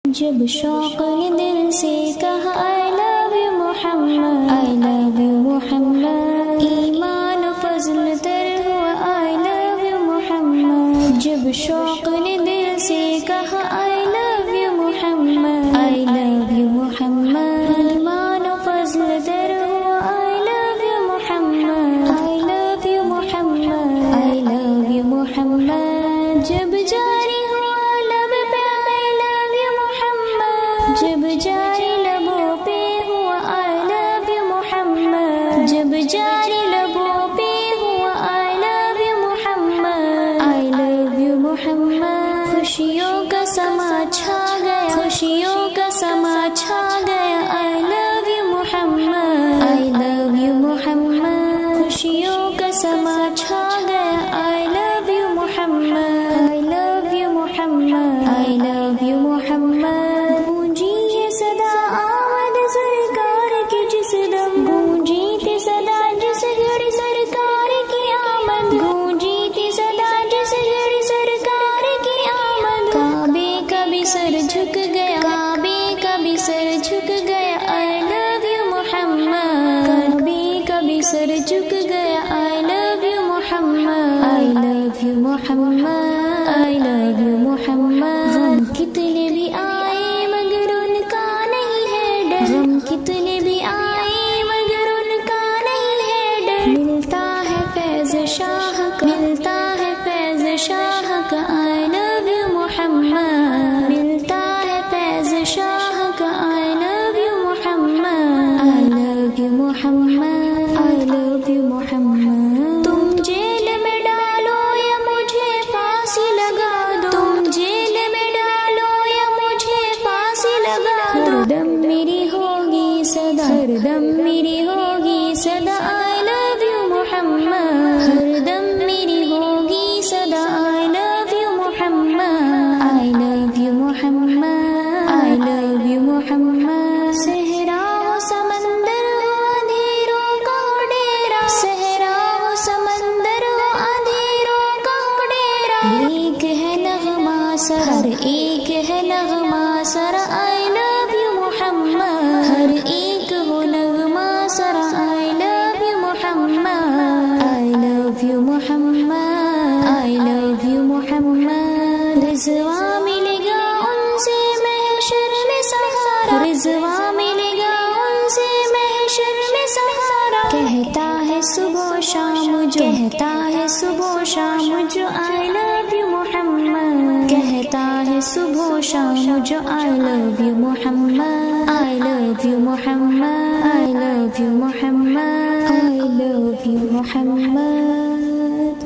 جب شوق نے دل سے کہا I love you Muhammad I love you محمد، ایمان و فضل تر ہوا I love you محمد۔ جب شوق نے دل سے کہا I love you Muhammad I love you محمد، ایمان و فضل تر ہوا I love you Muhammad I love you Muhammad I love you محمد۔ جب جاری ہوا لب پہ I love you محمد، جب جاری لبوں پہ ہوا I love you محمد، جب جاری لبوں پہ ہوا I love you Muhammad I love you محمد۔ خوشیوں کا سما چھا گیا، خوشیوں کا سما چھا گیا I love you Muhammad I love you محمد۔ خوشیوں کا سما چھا گیا I love you Muhammad I love you Muhammad I love you محمد۔ گونجی ہے صدا آمد سرکار کی جس دم، گونجی تھی صدا جس گھڑی سرکار کی آمد، گونجی تھی صدا جس گھڑی سرکار کی آمد۔ کعبے کا بھی سر جھک گیا، کعبے کا بھی سر جھک گیا I love you محمد، کعبے کا بھی سر جھک گیا I love you Muhammad I love you Muhammad I love you محمد۔ غم کتنے بھی آئے مگر ان کا نہیں ہے ڈر، غم کتنے بھی آئے مگر ان کا نہیں ہے ڈر۔ ملتا ہے فیض شاہ کا، ملتا ہے فیض شاہ کا I love you محمد، ملتا ہے فیض شاہ کا I love you Muhammad I love you Muhammad I love you محمد۔ تم جیل میں ڈالو یا مجھے پھانسی لگا دو، تم جیل میں ڈالو یا مجھے پھانسی لگا دو، ہر دم میری ہوگی صدا، ہر دم میری ہوگی صدا I love you محمد، ہر دم میری ہوگی صدا I love you Muhammad I love you Muhammad I love you محمد۔ صحرا ہو سمندر ہو اندھیروں کا ہو ڈیرا، صحرا ہو سمندر ہو اندھیروں کا ہو ڈیرا۔ ایک ہے نغمہ سر، ہر ایک ہے نغمہ سر I love you محمد، ہر ایک ہو نغمہ سر I love you Muhammad I love you Muhammad I love you محمد۔ رضوان ملے گا ان سے محشر میں سہارا، رضوان ملے گا ان سے محشر میں سہارا۔ کہتا ہے صبح و شام جو، کہتا ہے صبح و شام جو I love you محمد، کہتا ہے صبح و شام جو I love you Muhammad I love you Muhammad I love you Muhammad I love you Muhammad.